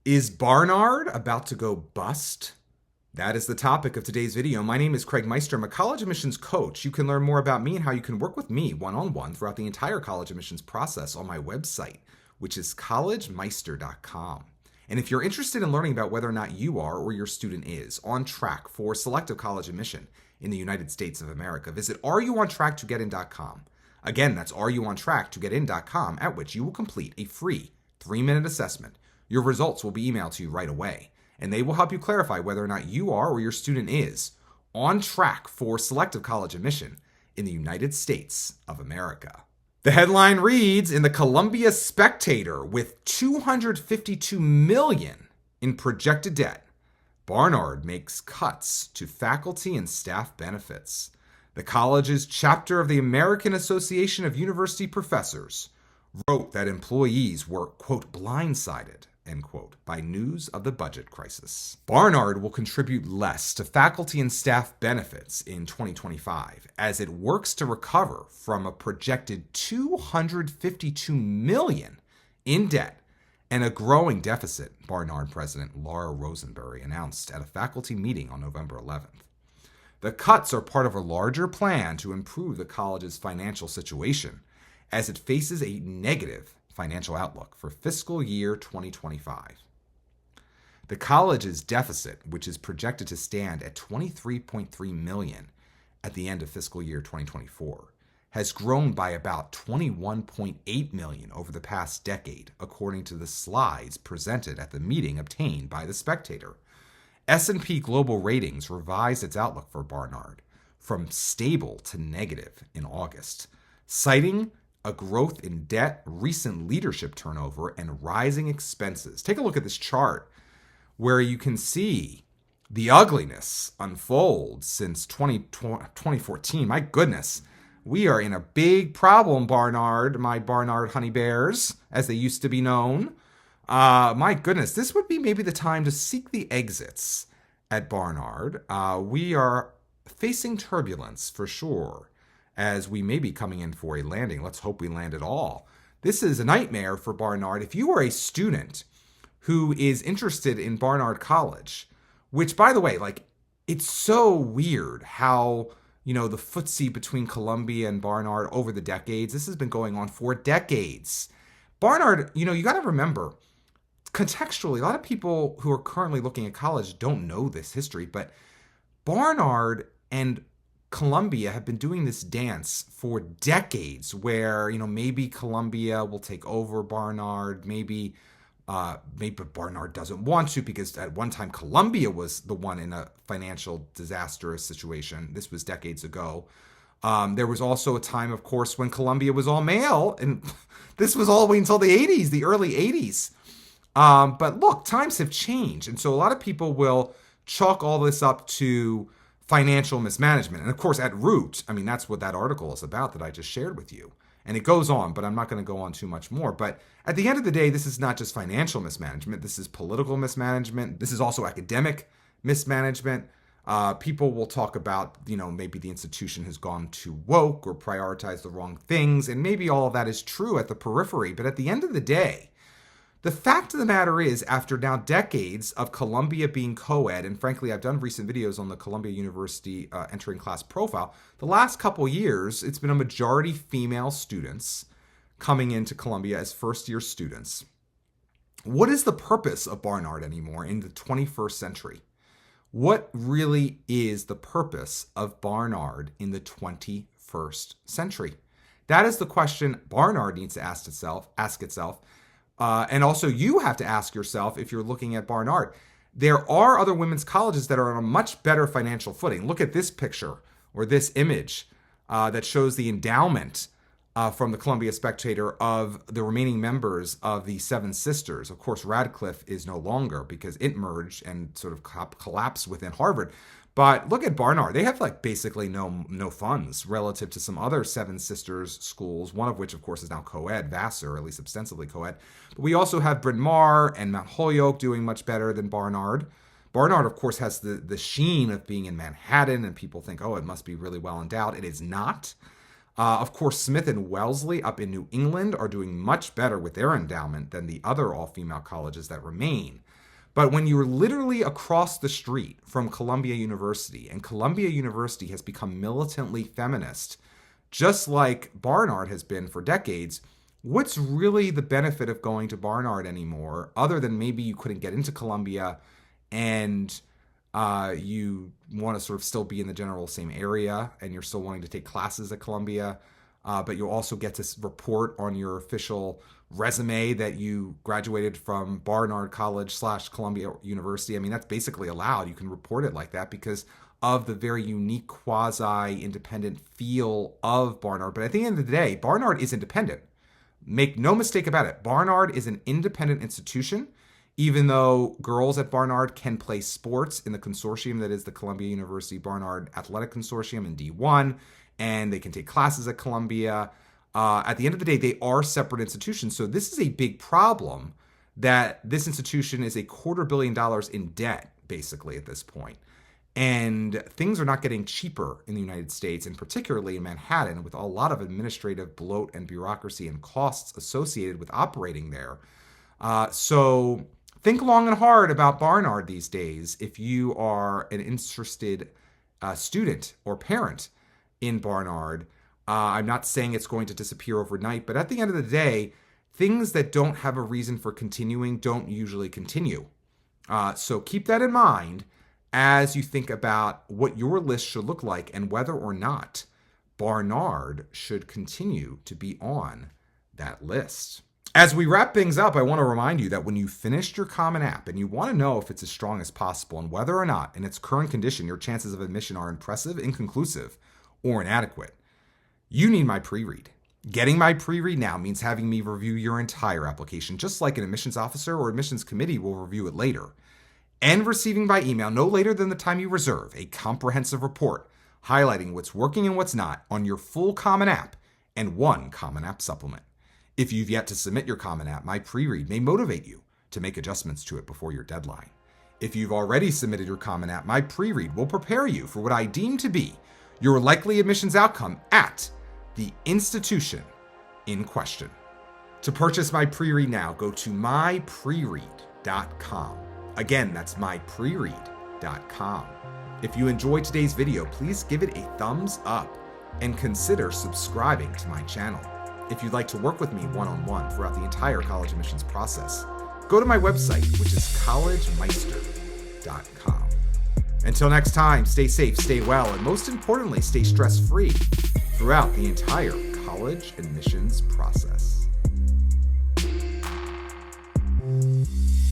Is Barnard about to go bust? That is the topic of today's video. My name is Craig Meister. I'm a college admissions coach. You can learn more about me and how you can work with me one-on-one throughout the entire college admissions process on my website, which is collegemeister.com. And if you're interested in learning about whether or not you are or your student is on track for selective college admission in the United States of America, visit areyouontracktogetin.com. Again, that's areyouontracktogetin.com, at which you will complete a free 3-minute assessment. Your results will be emailed to you right away, and they will help you clarify whether or not you are or your student is on track for selective college admission in the United States of America. The headline reads, in the Columbia Spectator, with $252 million in projected debt, Barnard makes cuts to faculty and staff benefits. The college's chapter of the American Association of University Professors wrote that employees were, quote, blindsided, end quote, by news of the budget crisis. Barnard will contribute less to faculty and staff benefits in 2025 as it works to recover from a projected $252 million in debt and a growing deficit, Barnard President Laura Rosenberry announced at a faculty meeting on November 11th. The cuts are part of a larger plan to improve the college's financial situation as it faces a negative financial outlook for fiscal year 2025. The college's deficit, which is projected to stand at $23.3 million at the end of fiscal year 2024, has grown by about $21.8 million over the past decade, according to the slides presented at the meeting obtained by The Spectator. S&P Global Ratings revised its outlook for Barnard from stable to negative in August, citing a growth in debt, recent leadership turnover, and rising expenses. Take a look at this chart where you can see the ugliness unfold since 2014. My goodness, we are in a big problem, Barnard, my Barnard Honey Bears, as they used to be known. My goodness, this would be maybe the time to seek the exits at Barnard. We are facing turbulence for sure, as we may be coming in for a landing. Let's hope we land at all. This is a nightmare for Barnard. If you are a student who is interested in Barnard College, which, by the way, it's so weird how, the footsie between Columbia and Barnard over the decades, this has been going on for decades. Barnard, you got to remember, contextually, a lot of people who are currently looking at college don't know this history, but Barnard and Columbia have been doing this dance for decades where, maybe Columbia will take over Barnard, maybe Barnard doesn't want to because at one time Columbia was the one in a financial disastrous situation. This was decades ago. There was also a time, of course, when Columbia was all male, and this was all the way until the 80s, the early 80s. But look, times have changed, and so a lot of people will chalk all this up to financial mismanagement. And of course, at root, that's what that article is about that I just shared with you. And it goes on, but I'm not going to go on too much more. But at the end of the day, this is not just financial mismanagement. This is political mismanagement. This is also academic mismanagement. People will talk about, maybe the institution has gone too woke or prioritized the wrong things. And maybe all of that is true at the periphery. But at the end of the day, the fact of the matter is, after now decades of Columbia being co-ed, and frankly, I've done recent videos on the Columbia University entering class profile, the last couple years, it's been a majority female students coming into Columbia as first-year students. What is the purpose of Barnard anymore in the 21st century? What really is the purpose of Barnard in the 21st century? That is the question Barnard needs to ask itself. And also you have to ask yourself if you're looking at Barnard. There are other women's colleges that are on a much better financial footing. Look at this picture or this image that shows the endowment from the Columbia Spectator of the remaining members of the Seven Sisters. Of course, Radcliffe is no longer because it merged and sort of collapsed within Harvard. But look at Barnard. They have basically no funds relative to some other Seven Sisters schools, one of which, of course, is now co-ed, Vassar, at least ostensibly co-ed. But we also have Bryn Mawr and Mount Holyoke doing much better than Barnard. Barnard, of course, has the sheen of being in Manhattan, and people think, oh, it must be really well endowed. It is not. Of course, Smith and Wellesley up in New England are doing much better with their endowment than the other all-female colleges that remain. But when you're literally across the street from Columbia University, and Columbia University has become militantly feminist, just like Barnard has been for decades, what's really the benefit of going to Barnard anymore, other than maybe you couldn't get into Columbia and you want to sort of still be in the general same area and you're still wanting to take classes at Columbia, but you'll also get to report on your official resume that you graduated from Barnard College / Columbia University. I mean, that's basically allowed. You can report it like that because of the very unique quasi-independent feel of Barnard. But at the end of the day, Barnard is independent. Make no mistake about it. Barnard is an independent institution, even though girls at Barnard can play sports in the consortium that is the Columbia University Barnard Athletic Consortium in D1, and they can take classes at Columbia. At the end of the day, they are separate institutions. So this is a big problem that this institution is $250 million in debt, basically, at this point. And things are not getting cheaper in the United States, and particularly in Manhattan, with a lot of administrative bloat and bureaucracy and costs associated with operating there. So think long and hard about Barnard these days if you are an interested student or parent in Barnard. I'm not saying it's going to disappear overnight, but at the end of the day, things that don't have a reason for continuing don't usually continue. So keep that in mind as you think about what your list should look like and whether or not Barnard should continue to be on that list. As we wrap things up, I want to remind you that when you finished your Common App and you want to know if it's as strong as possible and whether or not, in its current condition, your chances of admission are impressive, inconclusive, or inadequate, you need my pre-read. Getting my pre-read now means having me review your entire application, just like an admissions officer or admissions committee will review it later, and receiving by email, no later than the time you reserve, a comprehensive report highlighting what's working and what's not on your full Common App and one Common App supplement. If you've yet to submit your Common App, my pre-read may motivate you to make adjustments to it before your deadline. If you've already submitted your Common App, my pre-read will prepare you for what I deem to be your likely admissions outcome at the institution in question. To purchase my pre-read now, go to mypreread.com. Again, that's mypreread.com. If you enjoyed today's video, please give it a thumbs up and consider subscribing to my channel. If you'd like to work with me one-on-one throughout the entire college admissions process, go to my website, which is collegemeister.com. Until next time, stay safe, stay well, and most importantly, stay stress-free throughout the entire college admissions process.